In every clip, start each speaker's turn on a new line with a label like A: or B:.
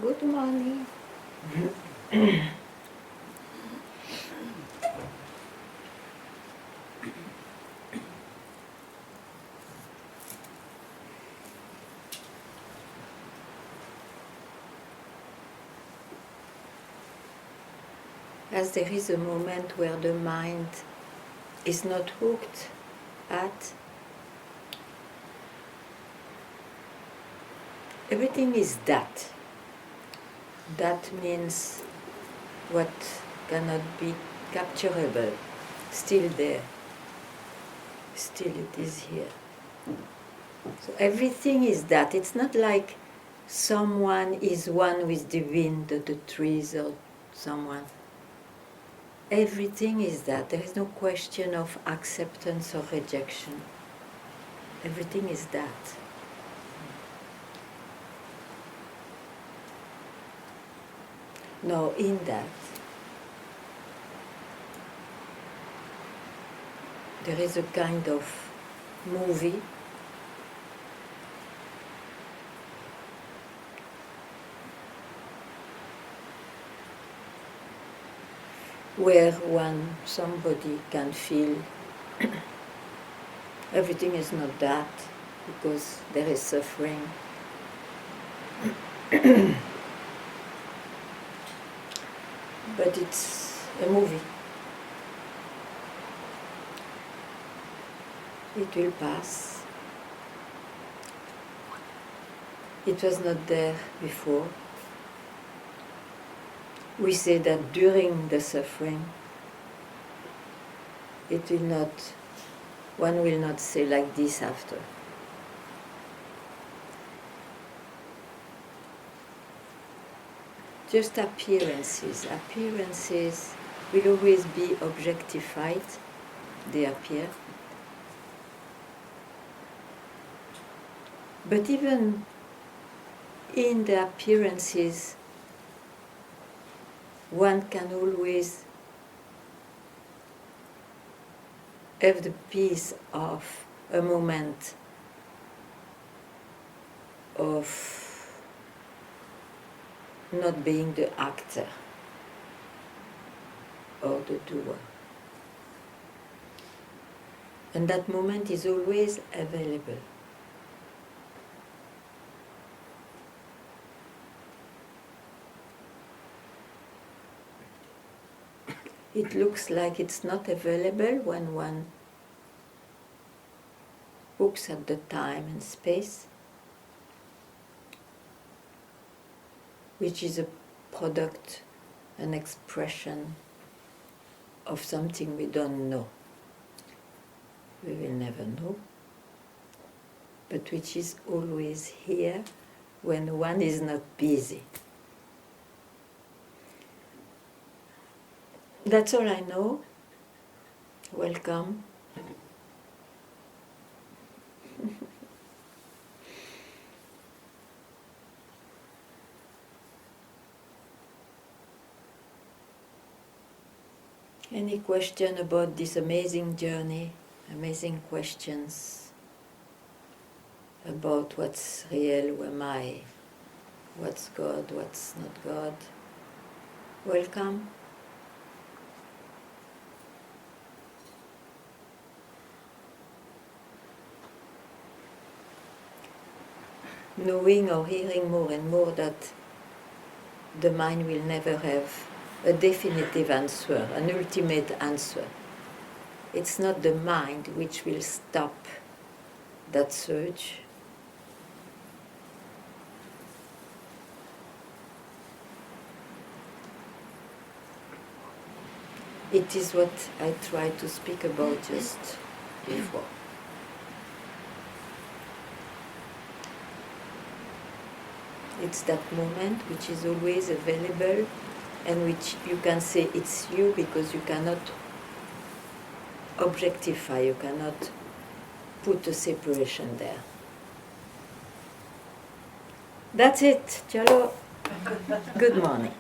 A: Good morning. As there is a moment where the mind is not hooked at, everything is that. That means what cannot be capturable, still there, still it is here. So everything is that. It's not like someone is one with the wind or the trees or someone. Everything is that. There is no question of acceptance or rejection. Everything is that. Now, in that, there is a kind of movie where somebody can feel everything is not that because there is suffering. But it's a movie. It will pass. It was not there before. We say that during the suffering, one will not say like this after. Just appearances. Appearances will always be objectified. They appear. But even in the appearances, one can always have the peace of a moment of not being the actor or the doer. And that moment is always available. It looks like it's not available when one looks at the time and space, which is a product, an expression of something we don't know. We will never know, but which is always here when one is not busy. That's all I know. Welcome. Any question about this amazing journey? Amazing questions about what's real, who am I, what's God, what's not God? Welcome. Knowing or hearing more and more that the mind will never have a definitive answer, an ultimate answer. It's not the mind which will stop that search. It is what I tried to speak about just before. It's that moment which is always available and which you can say it's you because you cannot objectify, you cannot put a separation there. That's it. Chalo. Good morning.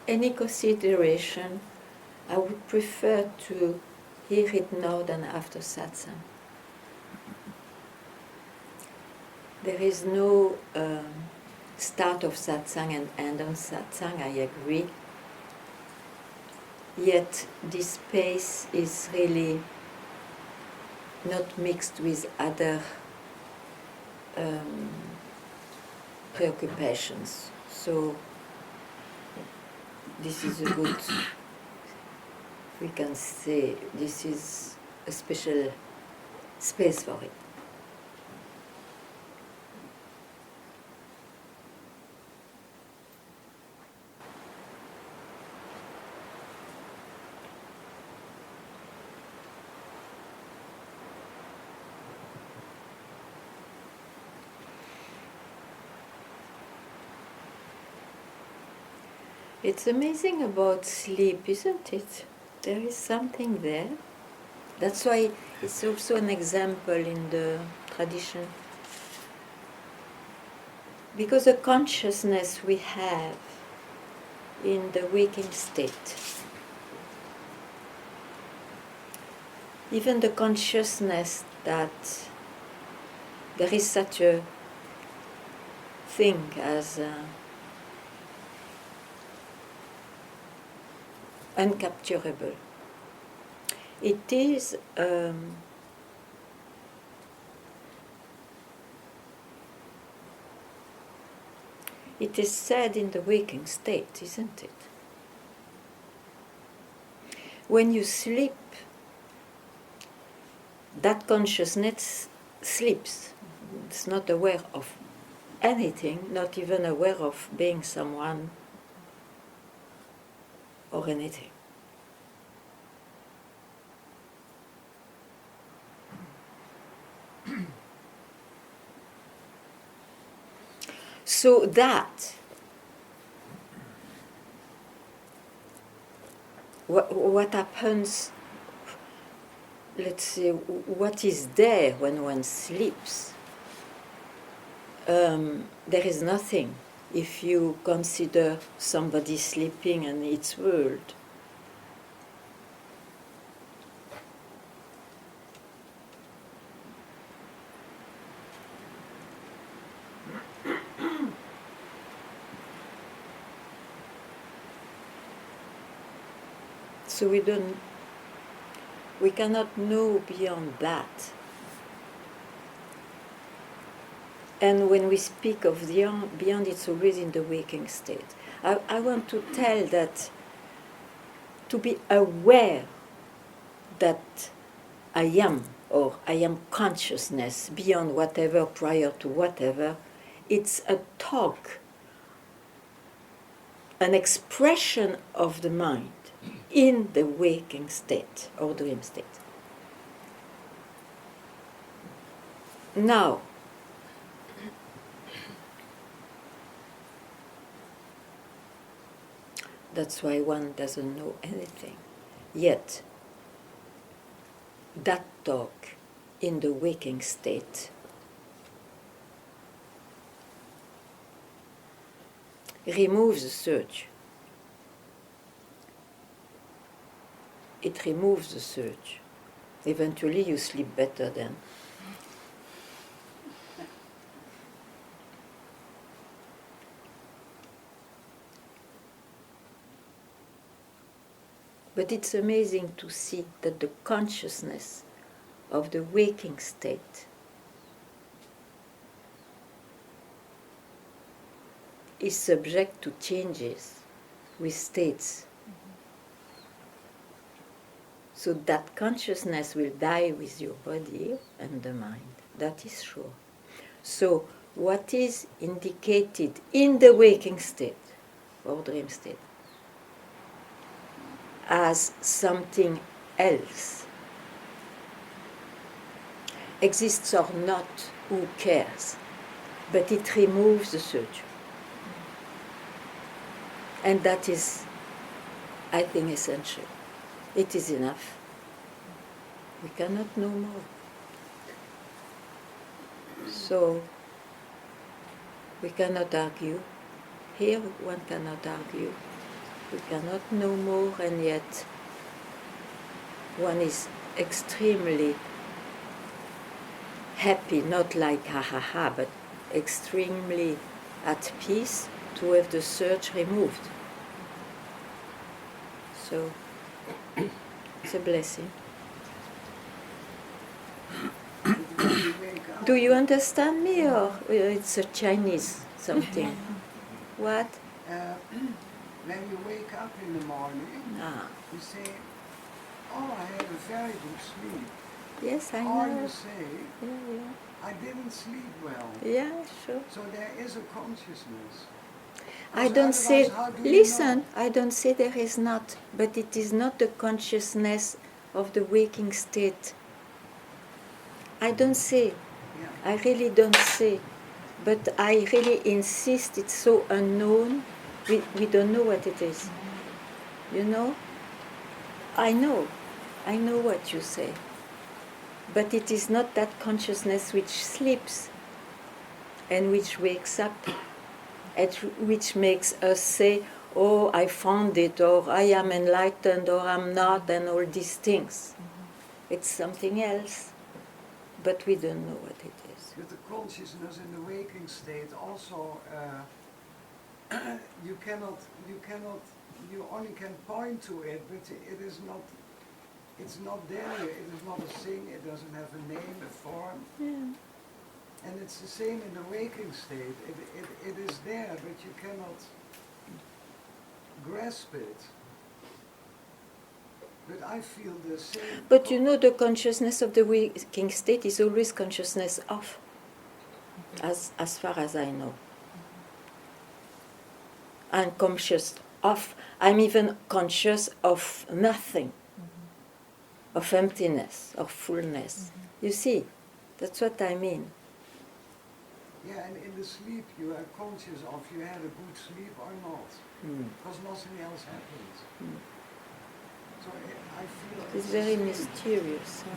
A: any consideration, I would prefer to hear it now than after satsang. There is no start of satsang and end on satsang, I agree. Yet this space is really not mixed with other preoccupations. So this is a good, we can say, this is a special space for it. It's amazing about sleep, isn't it? There is something there. That's why it's also an example in the tradition. Because the consciousness we have in the waking state, even the consciousness that there is such a thing as uncapturable. It is said in the waking state, isn't it? When you sleep, that consciousness sleeps. It's not aware of anything, not even aware of being someone or anything. So that, what happens, let's say, what is there when one sleeps, there is nothing if you consider somebody sleeping and its world. So we cannot know beyond that. And when we speak of the beyond, it's always in the waking state. I want to tell that to be aware that I am, or I am consciousness beyond whatever, prior to whatever, it's a talk, an expression of the mind in the waking state or dream state. Now, that's why one doesn't know anything. Yet, that talk in the waking state removes the search. It removes the search. Eventually you sleep better then. But it's amazing to see that the consciousness of the waking state is subject to changes with states. So that consciousness will die with your body and the mind. That is sure. So what is indicated in the waking state or dream state as something else exists or not, who cares? But it removes the search. And that is, I think, essential. It is enough. We cannot know more. So, we cannot argue. Here one cannot argue. We cannot know more, and yet one is extremely happy, not like ha ha ha, but extremely at peace to have the surge removed. So it's a blessing. Do you understand me, or it's a Chinese something? What?
B: When you wake up in the morning, you say, oh, I had a very good sleep.
A: Yes, I
B: Or
A: know.
B: you say,
A: Yeah.
B: I didn't sleep well.
A: Yeah, sure.
B: So there is a consciousness.
A: I don't say, listen, I don't say there is not, but it is not the consciousness of the waking state. I don't say, I really don't say, but I really insist, it's so unknown, we don't know what it is. You know? I know what you say. But it is not that consciousness which sleeps and which wakes up, and which makes us say, oh, I found it, or I am enlightened, or I'm not, and all these things. It's something else, but we don't know what it is.
B: With the consciousness in the waking state also, you only can point to it, but it is not, it's not there, it is not a thing, it doesn't have a name, a form.
A: Yeah.
B: And it's the same in the waking state, it is there, but you cannot grasp it. But I feel the same.
A: But you know, the consciousness of the waking state is always consciousness of, as far as I know. I'm conscious of, I'm even conscious of nothing, of emptiness, of fullness. You see, that's what I mean.
B: Yeah, and in the sleep you are conscious of you had a good sleep or not, because nothing else happens. So I feel
A: it's very mysterious. Huh?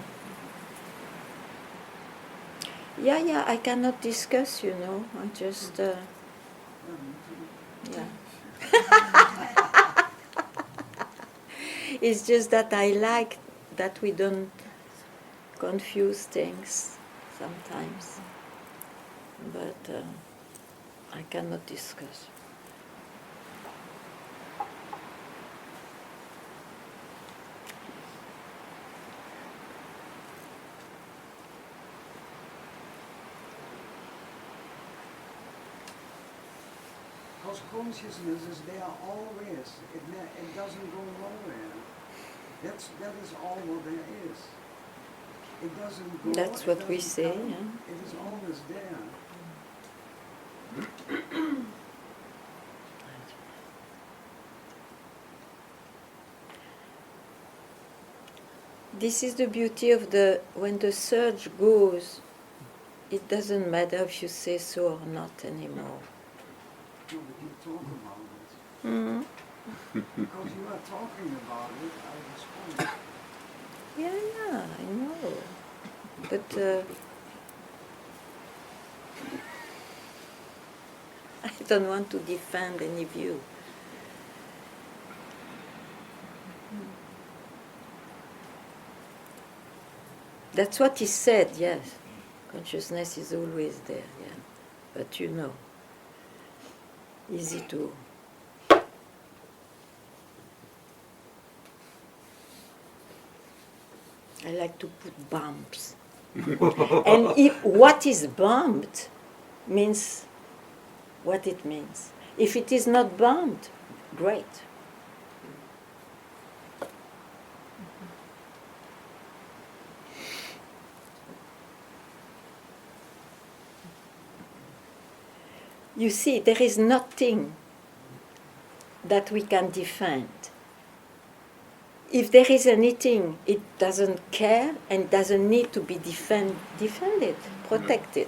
A: Yeah, I cannot discuss, you know. I just, yeah. It's just that I like that we don't confuse things sometimes, but I cannot discuss.
B: Because consciousness is there always. It doesn't go nowhere. That is all what there is. It doesn't go.
A: That's what we say.
B: Come.
A: Yeah?
B: It is always there.
A: This is the beauty of when the surge goes, it doesn't matter if you say so or not anymore.
B: No, but you talk about it. Mm-hmm. Because you are talking about it, I respond.
A: Yeah, I know. But I don't want to defend any view. That's what he said, yes. Consciousness is always there, yeah. But you know, easy to... I like to put bumps. And what is bumped means what it means. If it is not bumped, great. You see, there is nothing that we can defend. If there is anything, it doesn't care and doesn't need to be defended, protected.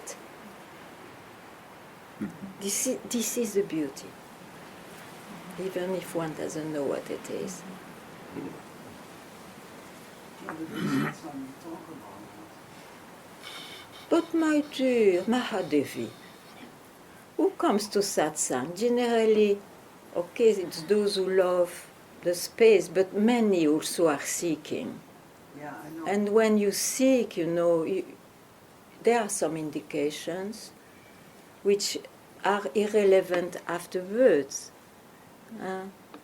A: This is the beauty, even if one doesn't know what it is. But my dear Mahadevi, who comes to Satsang? Generally, Okay, it's those who love the space, but many also are seeking.
B: Yeah, I know.
A: And when you seek, there are some indications which are irrelevant afterwards.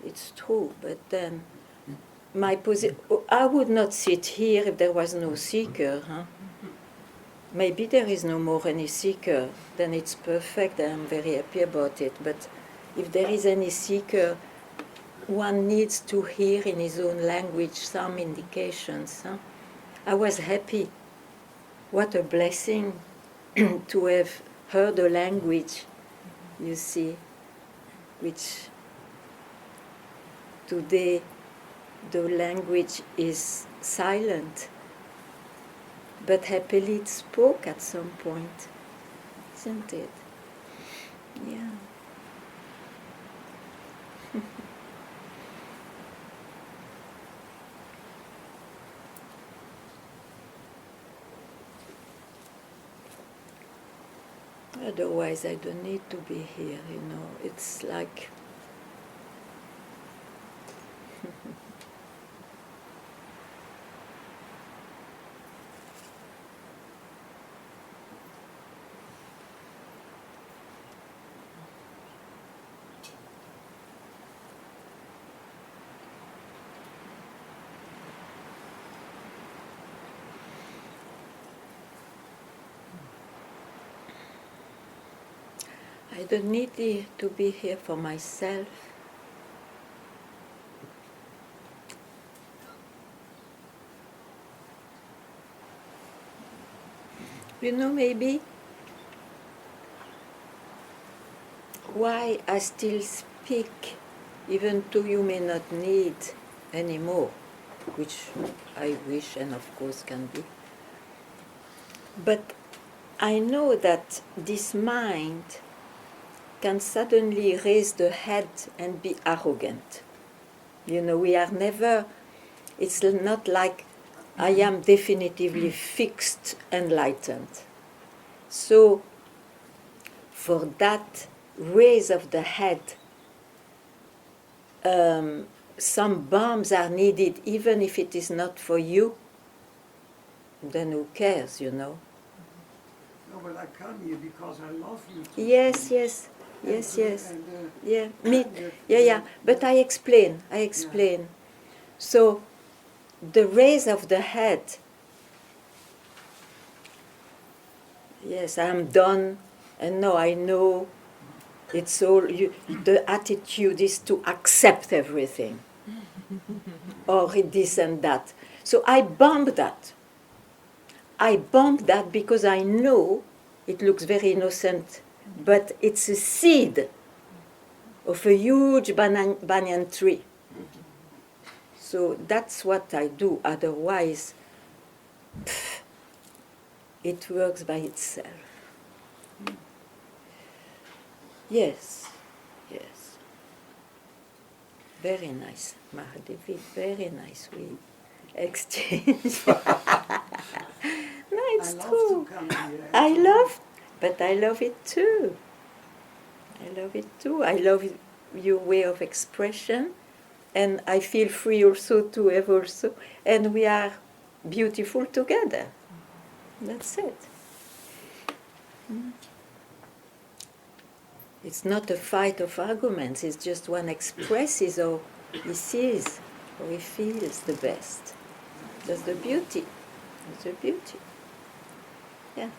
A: It's true, but then I would not sit here if there was no seeker. Maybe there is no more any seeker, then it's perfect and I'm very happy about it. But if there is any seeker, one needs to hear in his own language some indications. I was happy. What a blessing to have heard a language, you see, which today the language is silent, but happily it spoke at some point, isn't it? Yeah. Otherwise, I don't need to be here, It's like. I don't need to be here for myself. Maybe why I still speak, even though you may not need anymore, which I wish and of course can be. But I know that this mind can suddenly raise the head and be arrogant. We are never, it's not like I am definitively fixed, enlightened. So, for that raise of the head, some bombs are needed, even if it is not for you. Then who cares,
B: No, but I come here because I love you.
A: Yes. Yeah. But I explain.
B: Yeah.
A: So, the raise of the head. Yes, I'm done, and now I know. It's all the attitude is to accept everything, or this and that. So I bomb that. I bomb that because I know it looks very innocent, but it's a seed of a huge banyan tree. So that's what I do. Otherwise, it works by itself. Yes. Very nice, Mahadevi, very nice. We exchange. No, it's true. I love it too. I love your way of expression, and I feel free also to have also, and we are beautiful together. That's it. It's not a fight of arguments, it's just one expresses how he sees, how he feels the best. That's the beauty. That's the beauty. Yeah.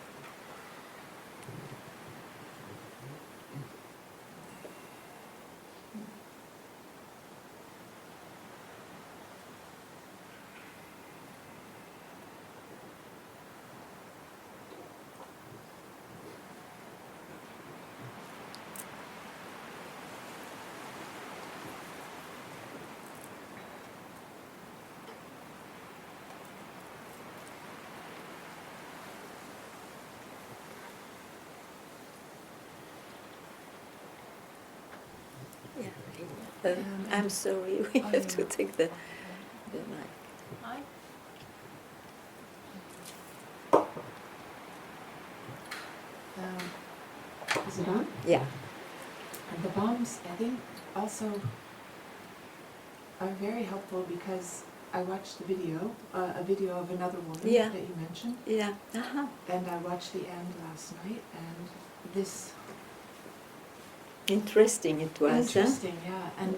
A: I'm sorry, we have to take the mic.
C: Hi. Is it on?
A: Yeah.
C: And the bombs, I think, also are very helpful because I watched a video of another woman
A: Yeah.
C: that you mentioned,
A: Yeah. Uh-huh.
C: and I watched the end last night, and this
A: Interesting it was.
C: interesting, yeah. And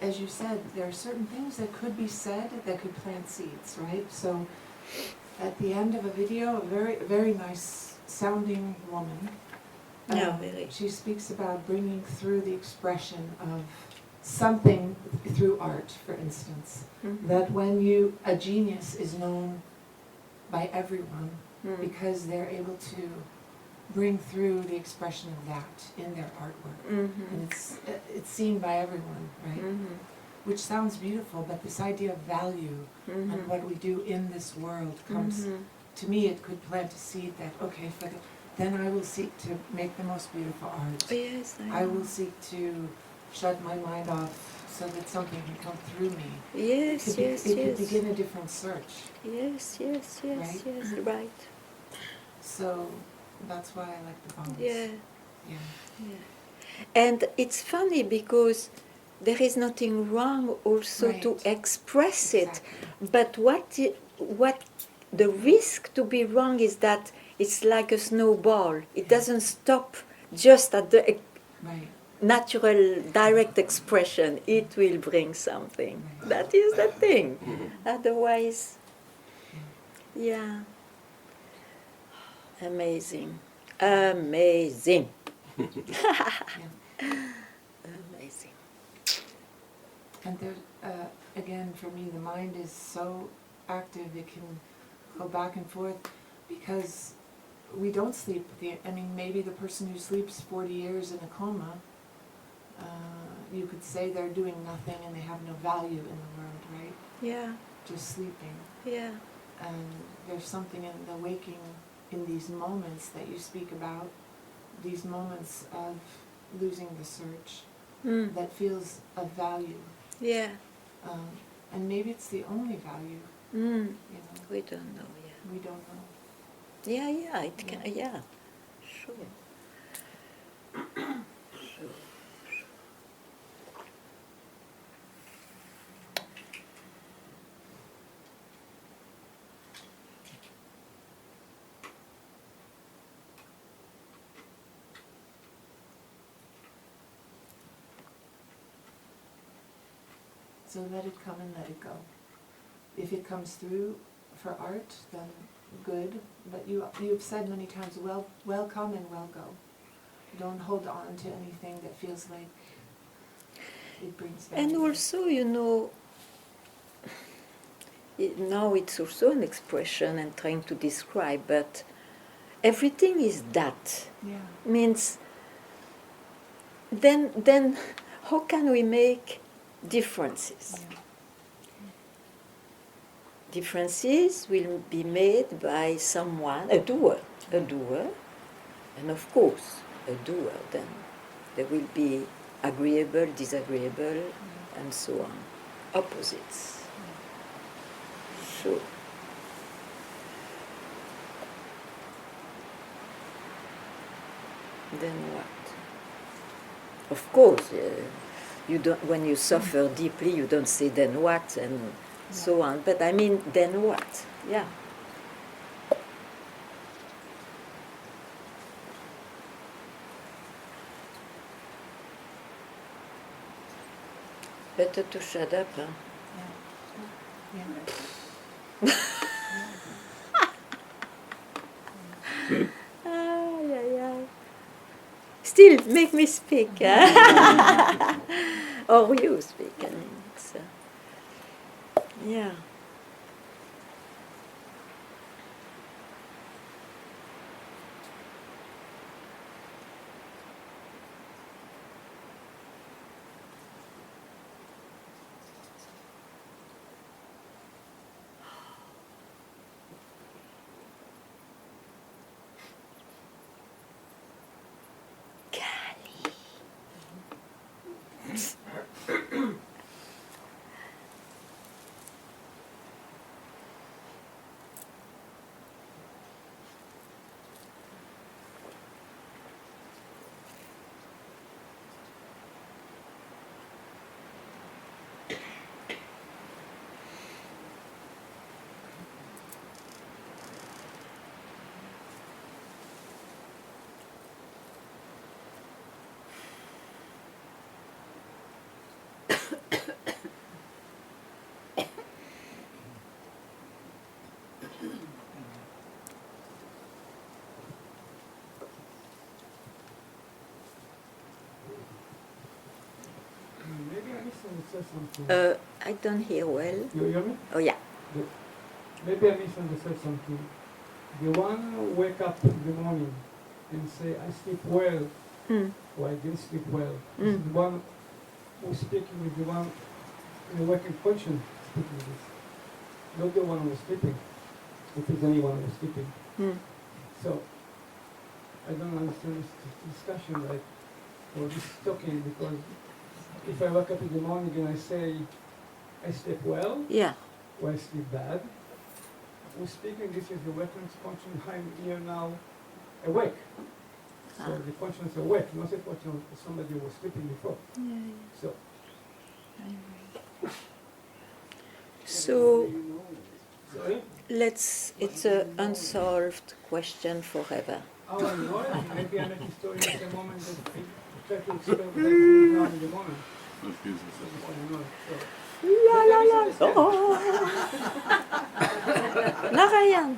C: as you said, there are certain things that could be said that could plant seeds, right? So, at the end of a video, a very very nice sounding woman.
A: Yeah, really.
C: She speaks about bringing through the expression of something through art, for instance.
A: Mhm.
C: That when a genius is known by everyone because they're able to bring through the expression of that in their artwork.
A: Mhm.
C: And it's seen by everyone, right?
A: Mhm.
C: Which sounds beautiful, but this idea of value
A: Mhm.
C: and what we do in this world comes,
A: Mhm.
C: to me it could plant a seed that, okay, then I will seek to make the most beautiful art.
A: Yes,
C: I will seek to shut my mind off so that something can come through me.
A: Yes, yes,
C: It could
A: yes.
C: begin a different search.
A: Yes, yes, yes,
C: Right?
A: yes, right.
C: So that's why I like the bombs.
A: Yeah,
C: Yeah.
A: yeah. And it's funny because there is nothing wrong also to
C: Right.
A: express it.
C: Exactly.
A: But what the risk to be wrong is that it's like a snowball. It doesn't stop just at the
C: Right.
A: natural direct expression. It will bring something.
C: Right.
A: That is the thing. Otherwise, yeah. Amazing. Amazing.
C: Yeah.
A: Amazing.
C: And there, again, for me, the mind is so active; it can go back and forth because we don't sleep. I mean, maybe the person who sleeps 40 years in a coma, you could say they're doing nothing and they have no value in the world, right?
A: Yeah,
C: Just sleeping.
A: yeah.
C: And there's something in the waking, in these moments that you speak about, these moments of losing the search,
A: Mm.
C: that feels of value.
A: Yeah.
C: And maybe it's the only value,
A: Mm.
C: you know,
A: We don't know, yeah.
C: we don't know.
A: Yeah, yeah, it can, yeah. Sure. Sure.
C: So let it come and let it go. If it comes through for art, then good. But you've said many times, well come and well go. Don't hold on to anything that feels like it brings value.
A: And also, you know, now it's also an expression and trying to describe, but everything is that.
C: Yeah.
A: Means then how can we make differences?
C: Yeah.
A: Differences will be made by someone, a doer, and of course, a doer. Then there will be agreeable, disagreeable, and so on, opposites. Sure. Then what? Of course, you don't. When you suffer deeply, you don't say then what and so on. But I mean, then what? Yeah. Better to shut up, huh?
C: Yeah.
A: Ay, ay, ay. Still, make me speak. Huh? Or you speak. I mean, it's, yeah.
D: misunderstood something.
A: I don't hear well.
D: You hear me?
A: Oh yeah.
D: Maybe I misunderstood something. The one who wake up in the morning and say, I sleep well,
A: Mm.
D: or I didn't sleep well.
A: Mm.
D: This is the one who's speaking with the one in the waking function speaking with this. Not the one who was sleeping, if it's anyone who was sleeping.
A: Mm.
D: So, I don't understand this discussion, like, or this talking, because if I wake up in the morning and I say, I sleep well,
A: Yeah.
D: or I sleep bad, who's speaking, this is the waking function, I'm here now, awake. So
A: Ah.
D: the function is awake, not a function of somebody who was sleeping before.
A: Yeah.
D: So,
A: So
D: sorry?
A: it's an unsolved question forever.
D: How I know it? Maybe I make a story at the moment that I try to explain what I feel now in the moment. So I know it. So,
A: La la la.
D: misunderstand.
A: Oh. Narayan.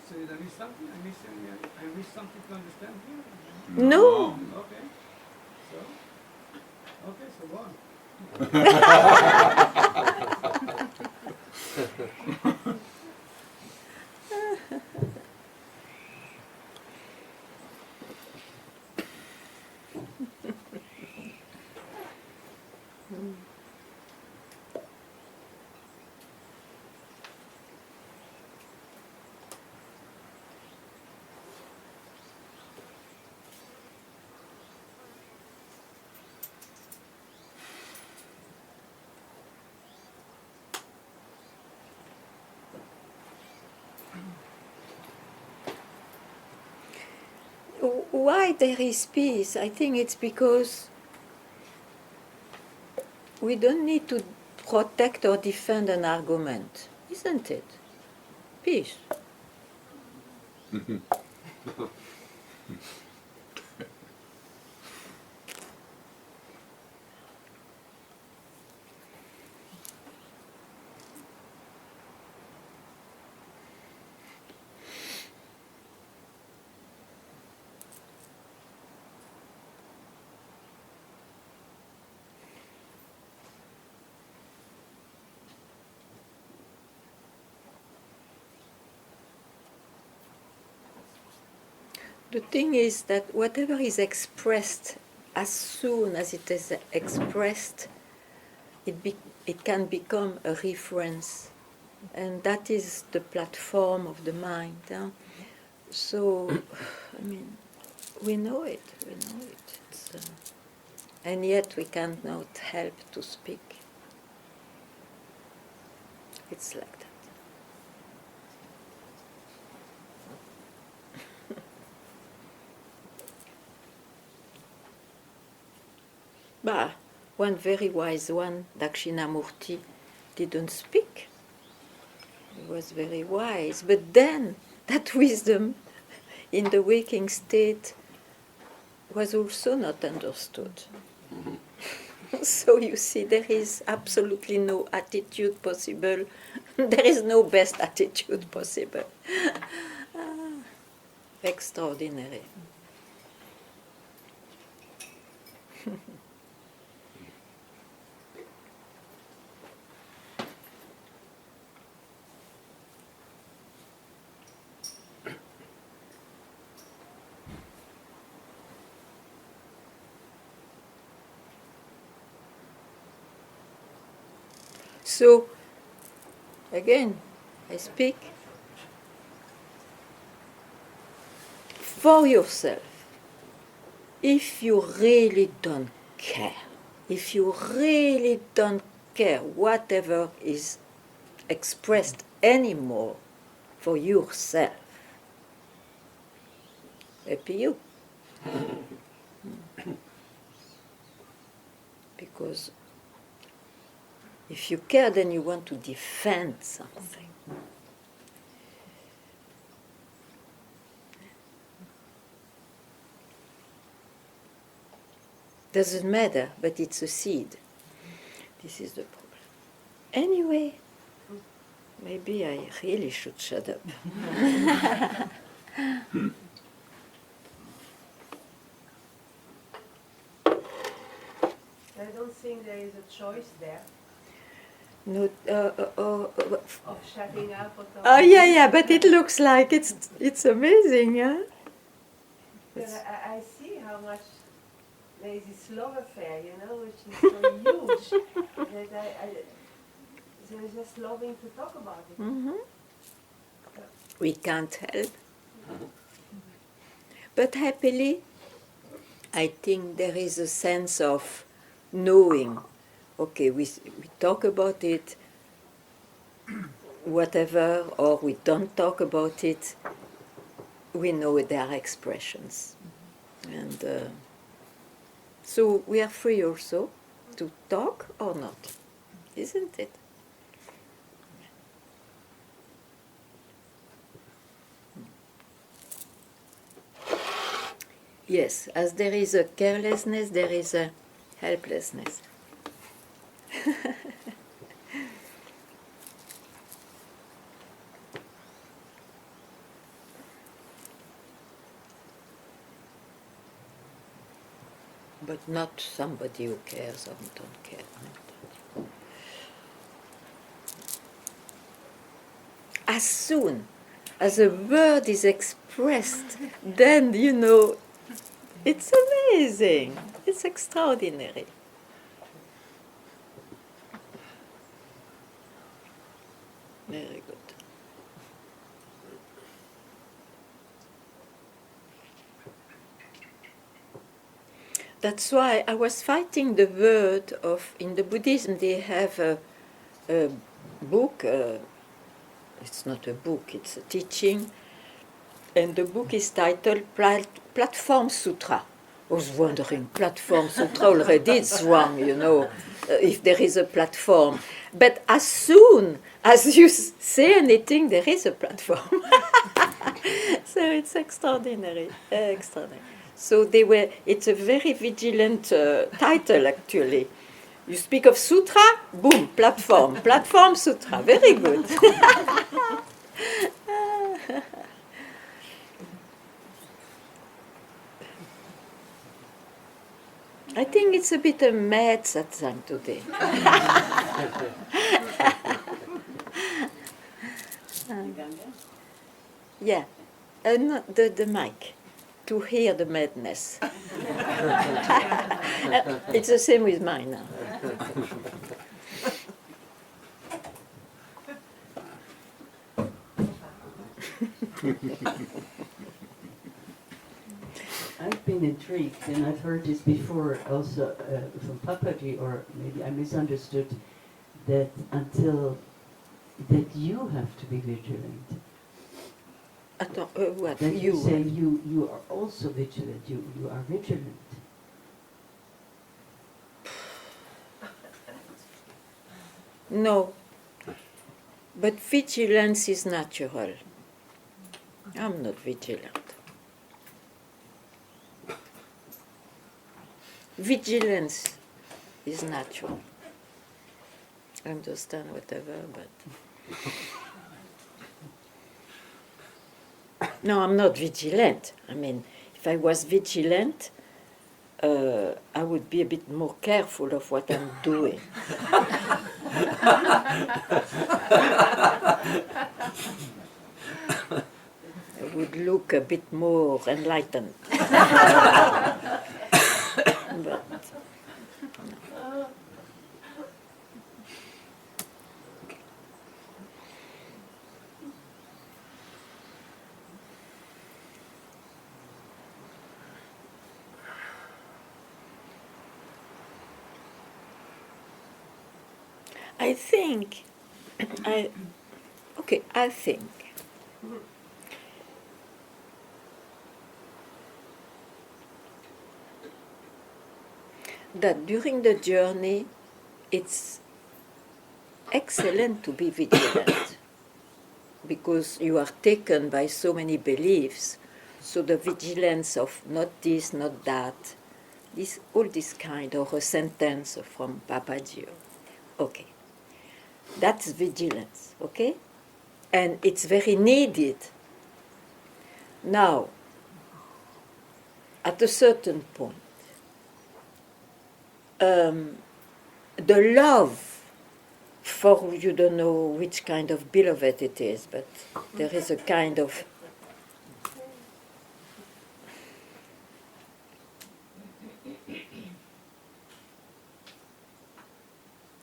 D: So did I miss something? I missed something to understand here?
A: No.
D: Okay. So go on.
A: Why there is peace? I think it's because we don't need to protect or defend an argument, isn't it? Peace. The thing is that whatever is expressed, as soon as it is expressed, it can become a reference. And that is the platform of the mind. Huh? So, I mean, we know it. It's, and yet we cannot help to speak. It's like that. Bah, one very wise one, Dakshinamurti, didn't speak. He was very wise. But then, that wisdom in the waking state was also not understood. So you see, there is absolutely no attitude possible. There is no best attitude possible. Extraordinary. So, again, I speak for yourself. If you really don't care, if you really don't care whatever is expressed anymore for yourself, happy you. Because if you care, then you want to defend something. Doesn't matter, but it's a seed. This is the problem. Anyway, Maybe I really should shut up.
E: I don't think there is a choice there
A: No,
E: of shutting up or
A: oh
E: talking.
A: yeah, but it looks like it's amazing, yeah.
E: Because I see how much there is this love affair, which is so huge that I'm just loving to talk about it.
A: We can't help. But happily, I think there is a sense of knowing. Okay, we talk about it, whatever, or we don't talk about it. We know there are expressions. And so we are free also to talk or not, isn't it? Yes, as there is a carelessness, there is a helplessness. But not somebody who cares or don't care. As soon as a word is expressed, then it's amazing. It's extraordinary. Very good. That's why I was fighting the word of, in the Buddhism they have a book, it's not a book, it's a teaching, and the book is titled Platform Sutra. I was wondering, Platform Sutra already, it's wrong, if there is a platform. But as soon as you say anything, there is a platform. So it's extraordinary, extraordinary. So it's a very vigilant title actually. You speak of sutra, boom, platform sutra, very good. I think it's a bit a mad satsang today. Yeah, not the mic, to hear the madness. It's the same with mine now.
F: I've been intrigued, and I've heard this before also from Papaji, or maybe I misunderstood, that you have to be vigilant.
A: What?
F: That you say you are also vigilant, you are vigilant.
A: No, but vigilance is natural. I'm not vigilant. Vigilance is natural. I understand whatever, but... No, I'm not vigilant. I mean, if I was vigilant, I would be a bit more careful of what I'm doing. I would look a bit more enlightened. But, I think that during the journey it's excellent to be vigilant because you are taken by so many beliefs. So the vigilance of not this, not that, all this kind, or a sentence from Papaji. Okay. That's vigilance, okay? And it's very needed. Now, at a certain point, the love for, you don't know which kind of beloved it is, but there is a kind of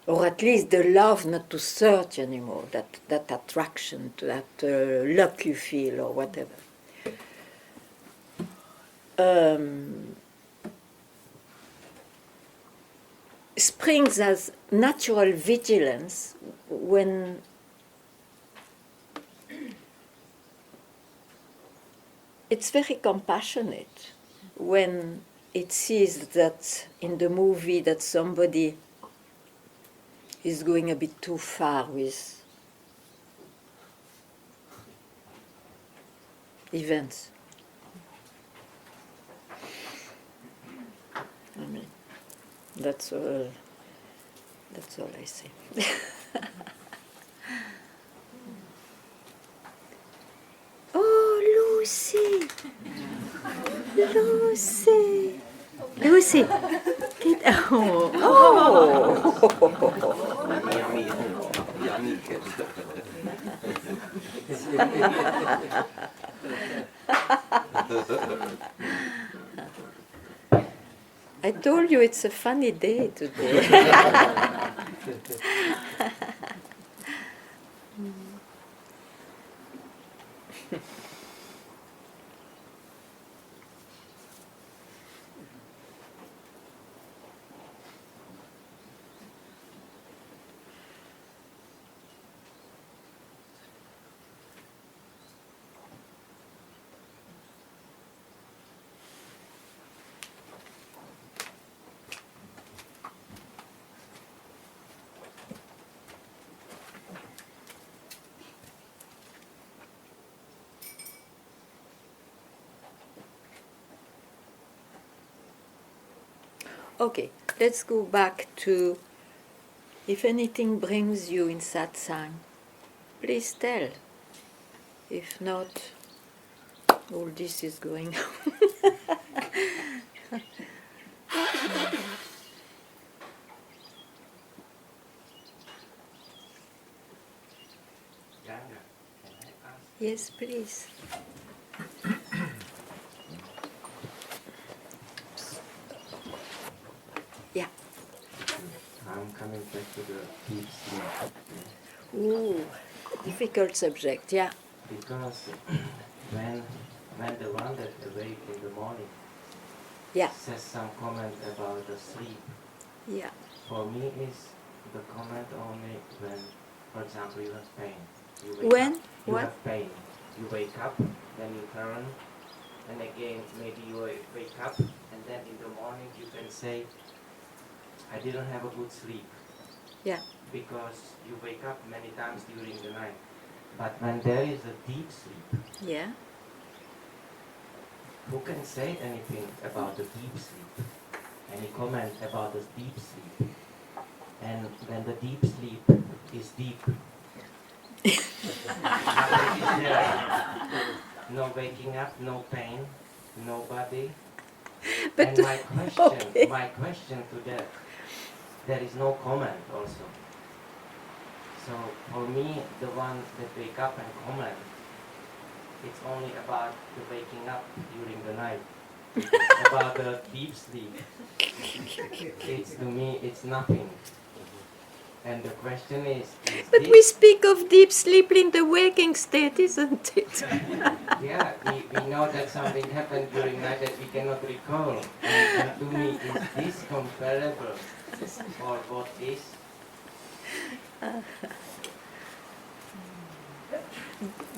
A: or at least the love not to search anymore, that attraction, that luck you feel or whatever. Springs as natural vigilance when it's very compassionate when it sees that in the movie that somebody is going a bit too far with events. I mean, that's all I say. Oh, Lucy! Lucy! Lucy! Get, oh! I told you it's a funny day today. Okay, let's go back to if anything brings you in satsang, please tell. If not, all this is going on.
G: Ganga, can I ask?
A: Yes, please. Yeah.
G: I'm coming back to the deep sleep.
A: Ooh, difficult subject, yeah.
G: Because when the one that awake in the morning
A: Yeah,
G: says some comment about the sleep,
A: yeah.
G: for me is the comment only when, for example, you have pain. You wake
A: When?
G: Up, you
A: What?
G: have pain. You wake up, then you turn, and again maybe you wake up, and then in the morning you can say, I didn't have a good sleep.
A: Yeah.
G: Because you wake up many times during the night. But when there is a deep sleep,
A: Yeah.
G: who can say anything about the deep sleep? Any comment about the deep sleep? And when the deep sleep is deep, nothing is there. No waking up, no pain, nobody.
A: But
G: And
A: okay.
G: my question to that, there is no comment also. So for me, the one that wake up and comment, it's only about the waking up during the night. About the deep sleep. It's to me, it's nothing. And the question is
A: But
G: this,
A: we speak of deep sleep in the waking state, isn't it?
G: yeah, we know that something happened during night that we cannot recall. And to me, is this comparable or what is?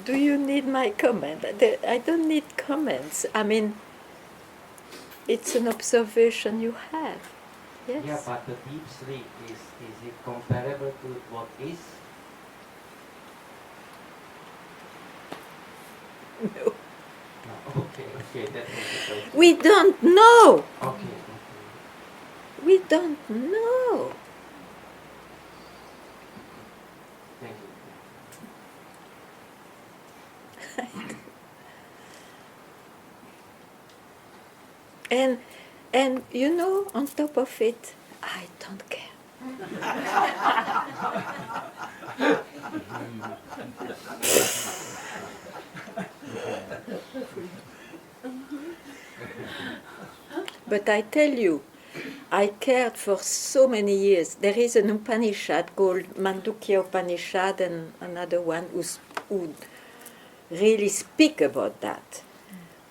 A: Do you need my comment? I don't need comments. I mean, it's an observation you have. Yes.
G: Yeah, but the deep sleep, is it comparable to what is?
A: No.
G: No, okay, that was the question.
A: We don't know.
G: Okay.
A: We don't know.
G: Thank you.
A: And you know, on top of it, I don't care. But I tell you, I cared for so many years. There is an Upanishad called Mandukya Upanishad and another one who really speak about that.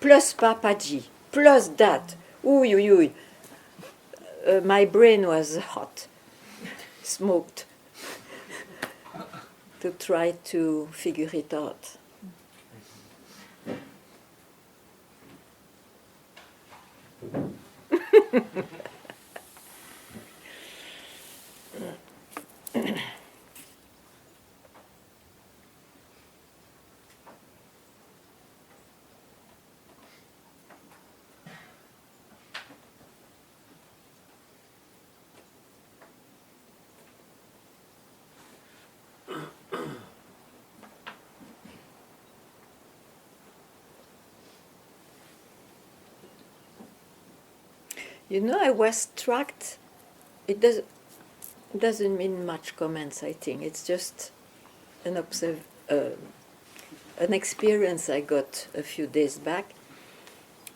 A: Plus Papaji, plus that. Ooh, ooh, ooh. My brain was hot, smoked, to try to figure it out. You know, I was struck. It doesn't mean much comments, I think. It's just an an experience I got a few days back.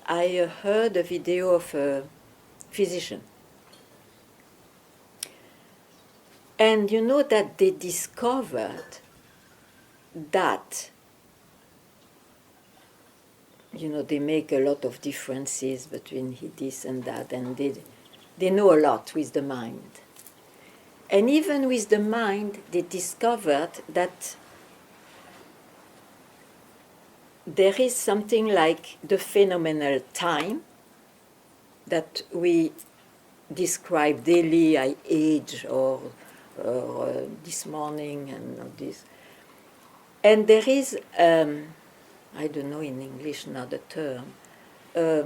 A: I heard a video of a physician. And you know that they discovered that, you know, they make a lot of differences between this and that, and they know a lot with the mind. And even with the mind, they discovered that there is something like the phenomenal time that we describe daily. I age, or this morning, and all this. And there is, I don't know in English now the term, a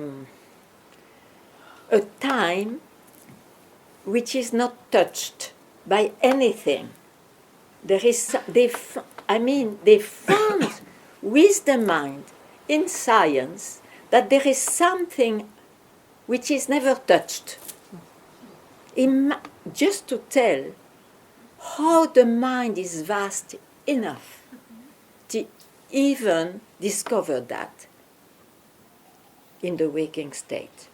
A: time which is not touched by anything. There is, they found with the mind in science that there is something which is never touched. Just to tell how the mind is vast enough to even discover that in the waking state.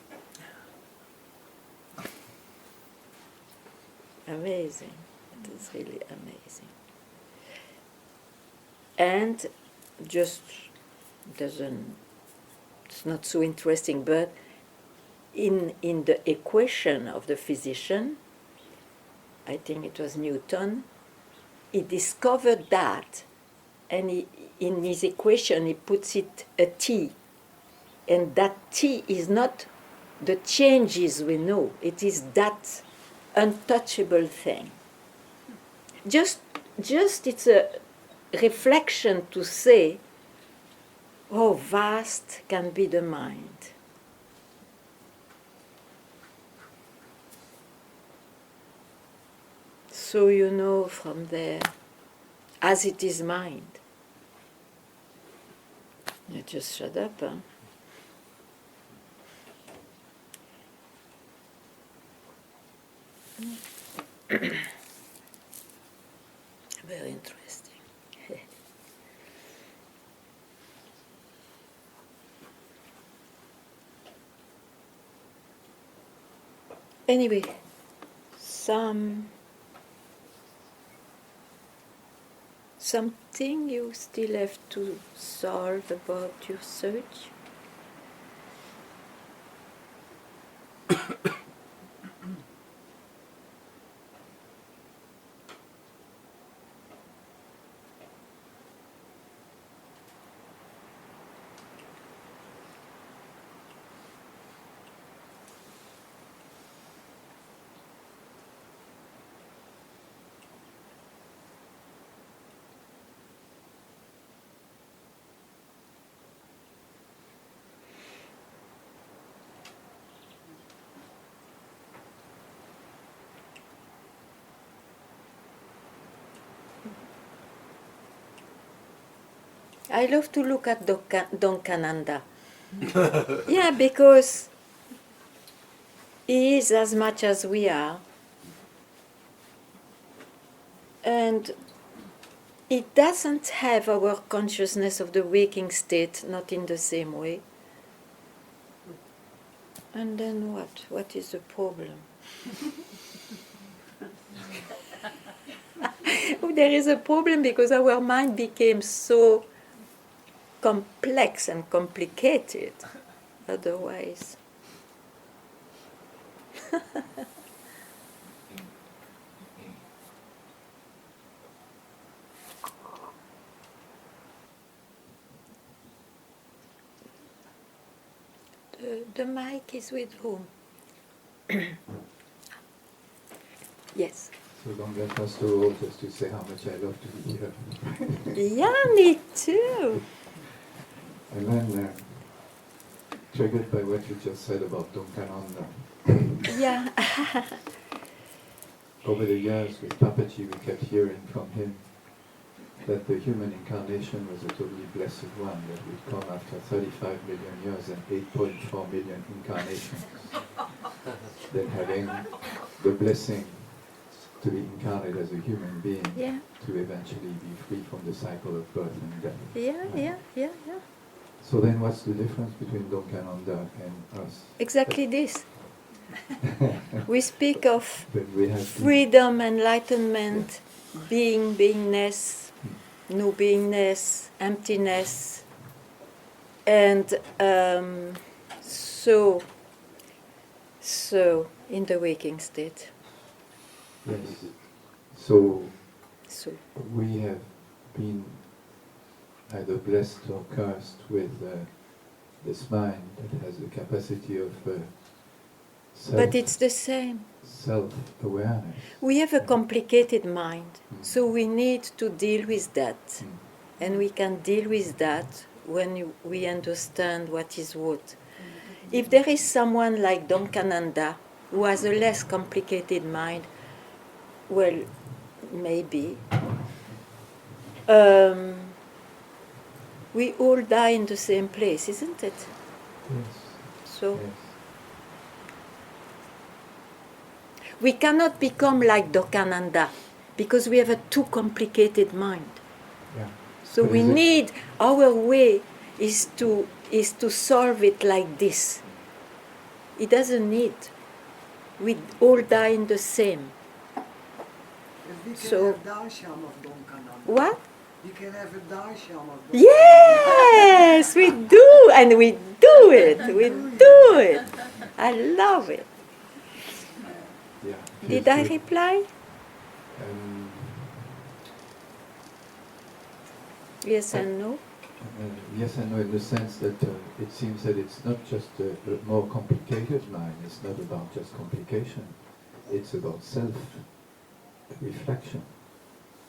A: Amazing. It is really amazing. And just it's not so interesting, but in the equation of the physician, I think it was Newton, he discovered that, and in his equation he puts it a T, and that T is not the changes we know, it is that untouchable thing. Just it's a reflection to say how vast can be the mind. So you know from there, as it is mind. You just shut up, huh? Very interesting. Anyway, something you still have to solve about your search? I love to look at Donkananda. Yeah, because He is as much as we are. And it doesn't have our consciousness of the waking state, not in the same way. And then what? What is the problem? There is a problem because our mind became so complex and complicated. Otherwise. The mic is with whom? Yes.
H: So Ganga, first of all, just to say how much I love to be here.
A: Yeah, me too.
H: And then, triggered by what you just said about Dunkananda,
A: Yeah.
H: over the years with Papaji we kept hearing from him that the human incarnation was a totally blessed one, that we'd come after 35 million years and 8.4 million incarnations. Then having the blessing to be incarnate as a human being,
A: Yeah.
H: to eventually be free from the cycle of birth and death.
A: Yeah.
H: So then what's the difference between Dunkananda and us?
A: Exactly this. We speak of
H: But we have
A: freedom, enlightenment, being, beingness, no beingness, emptiness, and so in the waking state.
H: Yes. So
A: So
H: we have been either blessed or cursed with this mind that has the capacity of
A: but it's the same.
H: self-awareness.
A: We have a complicated mind, so we need to deal with that. And we can deal with that when we understand what is what. If there is someone like Dunkananda who has a less complicated mind, well, maybe. We all die in the same place, isn't it?
H: Yes.
A: So
H: Yes.
A: we cannot become like Dunkananda because we have a too complicated mind.
H: Yeah.
A: So
H: But
A: we
H: is it-
A: need, our way is to solve it like this. It doesn't need. We all die in the same.
B: If we can
A: So-
B: have darshan of Dunkananda.
A: What?
B: You can have a darshan of Dunkananda.
A: Yes, we do, and we do it. We do it. I love it.
H: Yeah.
A: Did
H: Feels
A: I
H: good.
A: reply? Yes and no.
H: Yes and no, in the sense that it seems that it's not just a more complicated mind. It's not about just complication. It's about self-reflection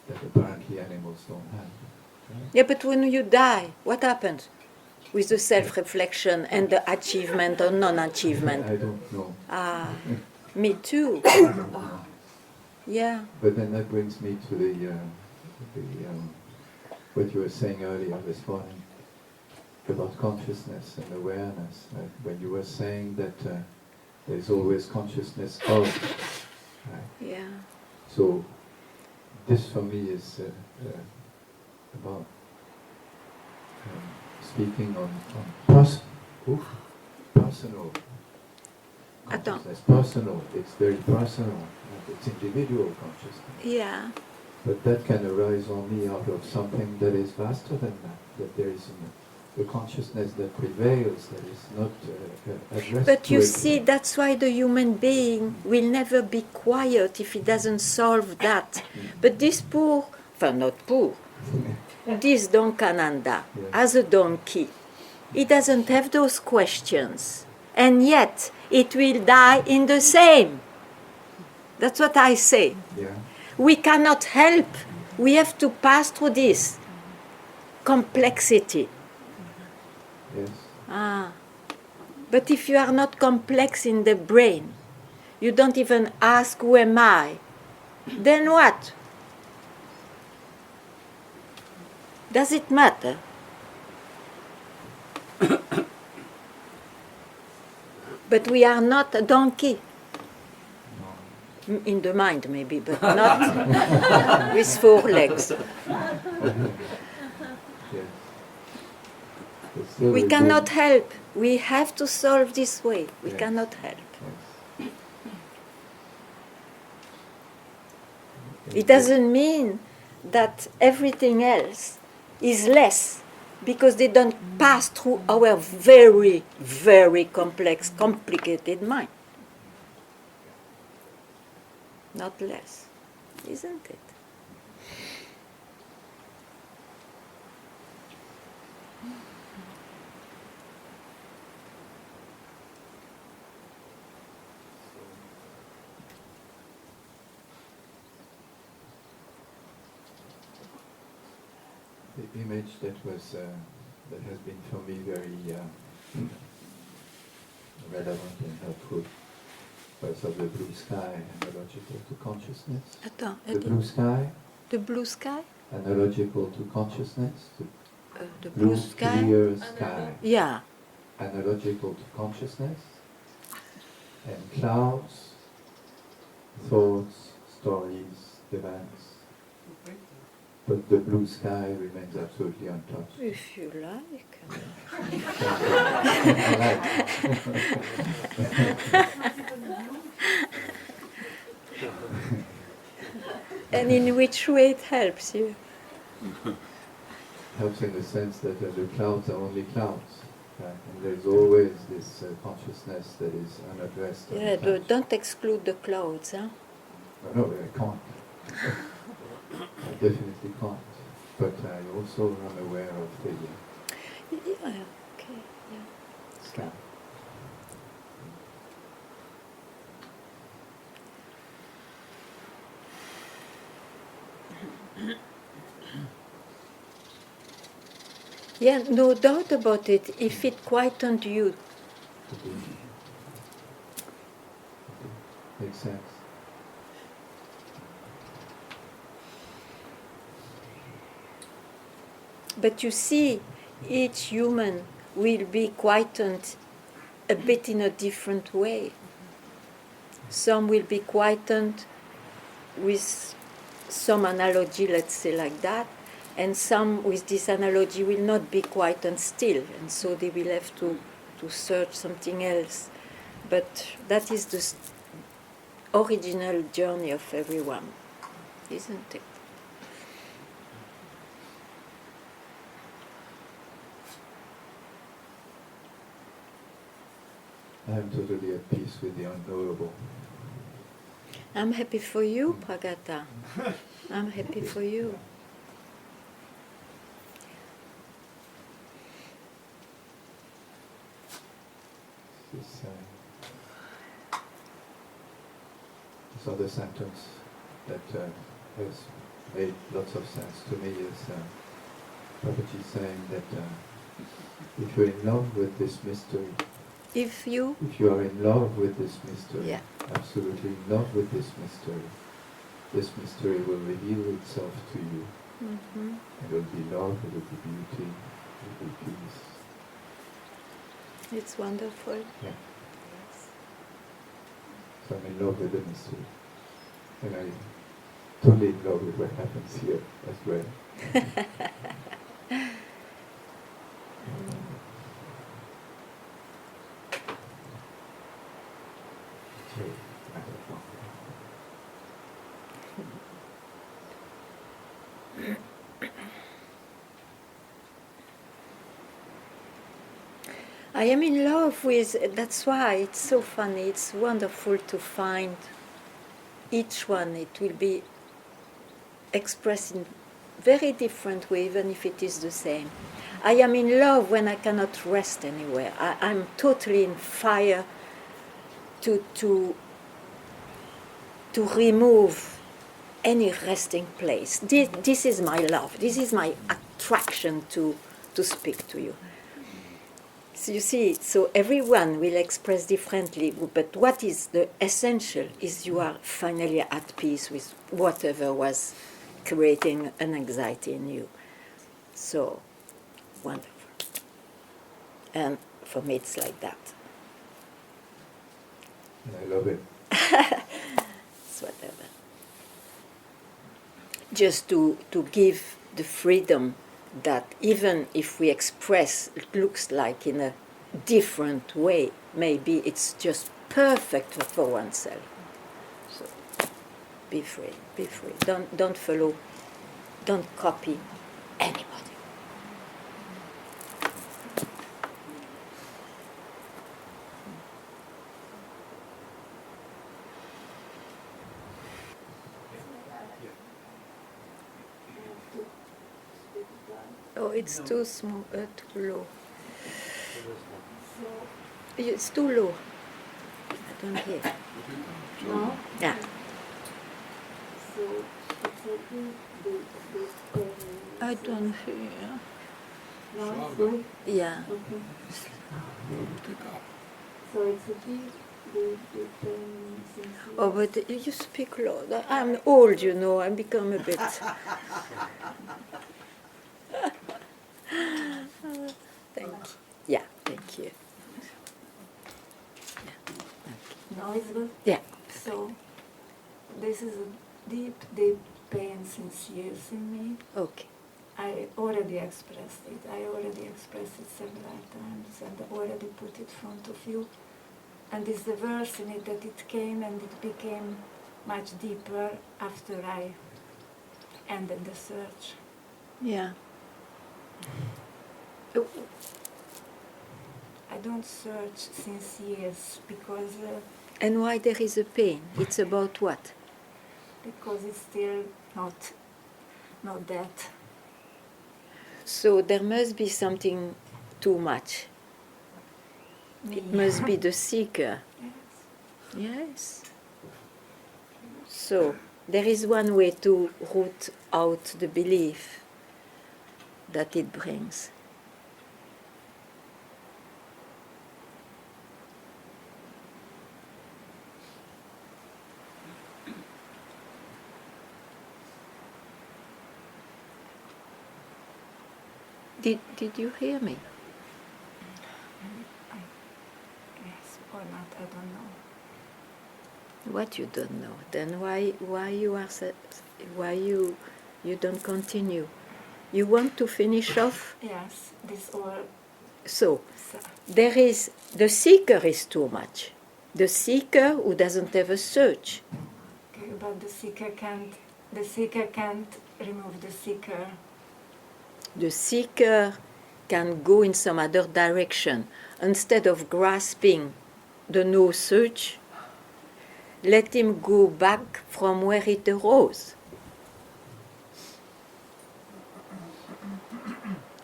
H: that apparently animals don't have. Right?
A: Yeah, but when you die, what happens with the self-reflection and the achievement or non-achievement?
H: I don't know.
A: Ah, me too. Yeah.
H: But then that brings me to what you were saying earlier this morning about consciousness and awareness. When you were saying that there's always consciousness of. Right?
A: Yeah.
H: So this for me is about speaking on personal consciousness. Personal. It's very personal. It's individual consciousness.
A: Yeah.
H: But that can arise only out of something that is vaster than that. That there is a consciousness that prevails, that is not addressed.
A: But
H: to
A: you
H: it.
A: see, that's why the human being will never be quiet if he doesn't solve that. But this poor, not poor, this Dunkananda,
H: Yeah.
A: as a donkey, he doesn't have those questions. And yet, it will die in the same. That's what I say.
H: Yeah.
A: We cannot help. We have to pass through this complexity.
H: Yes.
A: But if you are not complex in the brain, you don't even ask who am I, then what? Does it matter? But we are not a donkey. In the mind, maybe, but not with 4 legs.
H: Yes. But still
A: We
H: a
A: cannot
H: good-
A: help. We have to solve this way. We
H: Yes.
A: cannot help.
H: Yes.
A: It doesn't mean that everything else is less because they don't pass through our very, very complex, complicated mind. Not less, isn't it?
H: The image that has been for me very relevant and helpful was of the blue sky analogical to consciousness.
A: Attends,
H: The blue sky
A: the blue sky?
H: analogical to consciousness.
A: The
H: Blue,
A: blue sky?
H: clear sky
A: Yeah.
H: analogical to consciousness. And clouds, thoughts, stories, events. But the blue sky remains absolutely untouched.
A: If you like. And in which way it helps you?
H: Helps in the sense that the clouds are only clouds. Right? And there's always this consciousness that is unaddressed.
A: Yeah,
H: untouched.
A: don't exclude the clouds, huh?
H: No, I can't. I definitely can't. But I also am aware of the
A: Yeah, okay, yeah.
H: sky.
A: Yeah, no doubt about it. If it quietened you,
H: Makes sense.
A: but you see, each human will be quietened a bit in a different way. Some will be quietened with some analogy, let's say like that, and some with this analogy will not be quietened still, and so they will have to search something else. But that is the original journey of everyone, isn't it?
H: I am totally at peace with the unknowable.
A: I'm happy for you, Pragata. I'm happy for you.
H: This other sentence that has made lots of sense to me is Papaji saying that if you're in love with this mystery,
A: If you,
H: if you are in love with this mystery,
A: Yeah.
H: absolutely in love with this mystery will reveal itself to you.
A: Mhm.
H: It will be love, it will be beauty, it will be peace.
A: It's wonderful.
H: Yeah. So I'm in love with the mystery. And I'm totally in love with what happens here as well. So, I don't know.
A: I am in love with, that's why it's so funny, it's wonderful to find each one. It will be expressed in very different way, even if it is the same. I am in love when I cannot rest anywhere. I'm totally in fire to remove any resting place. This is my love. This is my attraction to speak to you. So you see, so everyone will express differently, but what is the essential is you are finally at peace with whatever was creating an anxiety in you. So, wonderful. And for me it's like that.
H: And I love it.
A: It's sense, whatever. Just to give the freedom that even if we express, it looks like in a different way, maybe it's just perfect for oneself. So be free, be free. Don't follow, don't copy anybody. Oh, it's too small, too low. It's too low. I don't hear.
C: No?
A: Yeah.
C: So it's a big,
A: I don't hear.
C: No, it's good.
A: Yeah.
C: Okay. So it's a big sincere.
A: Oh, but you speak loud. I'm old, you know. I become a bit. Thank you. Yeah, thank you.
C: No, it's good.
A: Yeah.
C: So this is a deep, deep pain since years in me.
A: Okay.
C: I already expressed it. I already expressed it several times and already put it in front of you. And it's the verse in it that it came and it became much deeper after I ended the search.
A: Yeah.
C: I don't search since years because
A: And why there is a pain? It's about what?
C: it's still not that.
A: So there must be something too much. It must be the seeker.
C: Yes.
A: Yes. So there is one way to root out the belief that it brings. Did you hear me?
C: Yes or not, I don't know.
A: What you don't know? Then why you are why you don't continue? You want to finish off?
C: Yes, this all.
A: So there is the seeker is too much. The seeker who doesn't have a search.
C: Okay, but the seeker can't remove the seeker.
A: The seeker can go in some other direction. Instead of grasping the no search, let him go back from where it arose.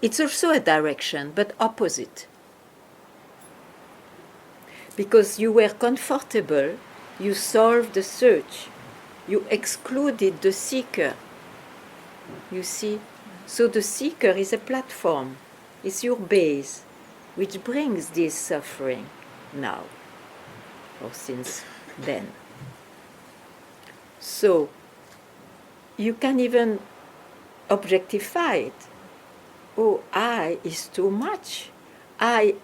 A: It's also a direction, but opposite. Because you were comfortable, you solved the search, you excluded the seeker. You see? So the seeker is a platform, it's your base, which brings this suffering now, or since then. So you can even objectify it. Oh, I is too much. I,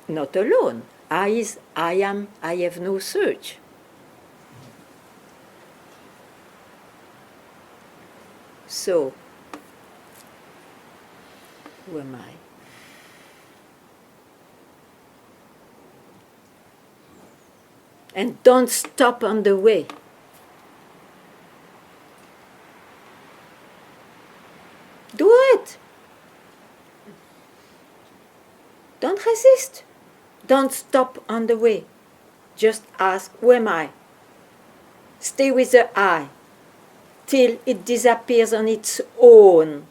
A: not alone. I is I am, I have no search. So, who am I? And don't stop on the way. Do it. Don't resist. Don't stop on the way. Just ask, who am I? Stay with the I till it disappears on its own.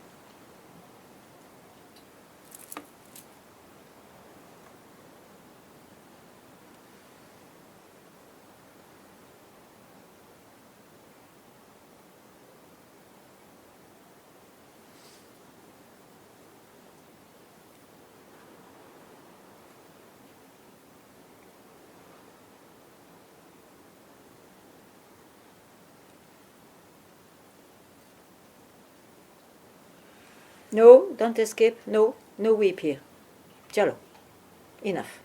A: No, don't escape. No, no weep here. Chalo. Enough.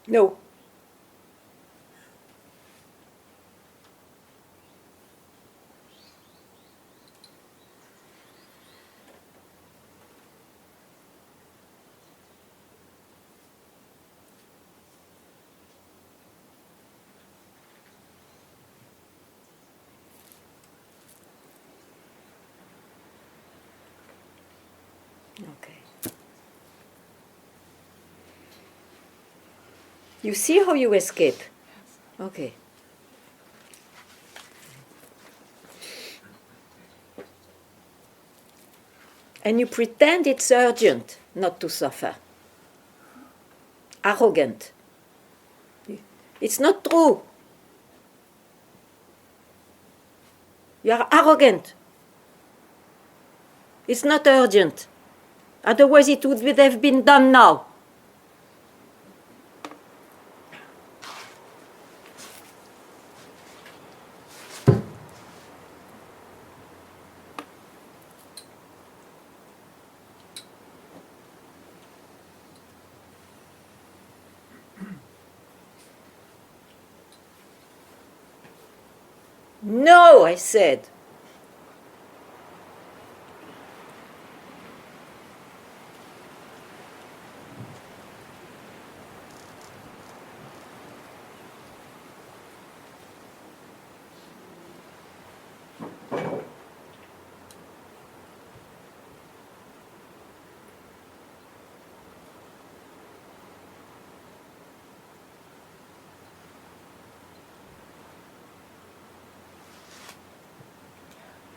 A: No. Okay. You see how you escape? Okay. And you pretend it's urgent not to suffer. Arrogant. It's not true. You are arrogant. It's not urgent. Otherwise it would have been done now. No, I said.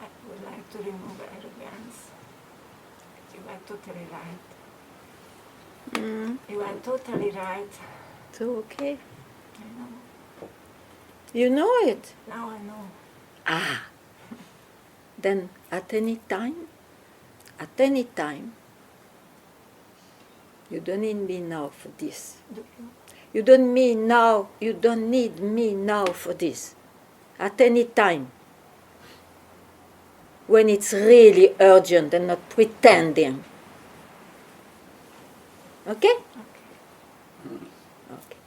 C: I would like to remove arrogance. You are totally right. You are totally right.
A: So okay.
C: I know.
A: You know it.
C: Now I know.
A: Ah. Then at any time, you don't need me now for this.
C: Do you?
A: You don't need me now for this. At any time. When it's really urgent and not pretending. Okay?
C: Okay.
A: Okay.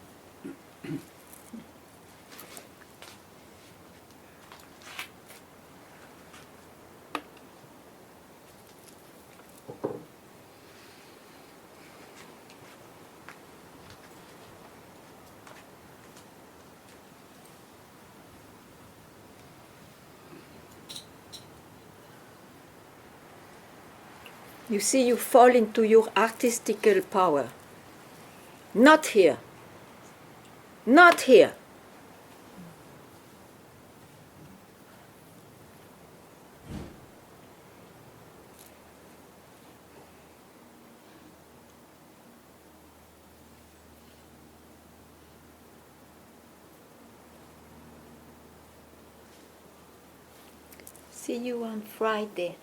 A: You see, you fall into your artistical power. Not here. Not here. See you on Friday.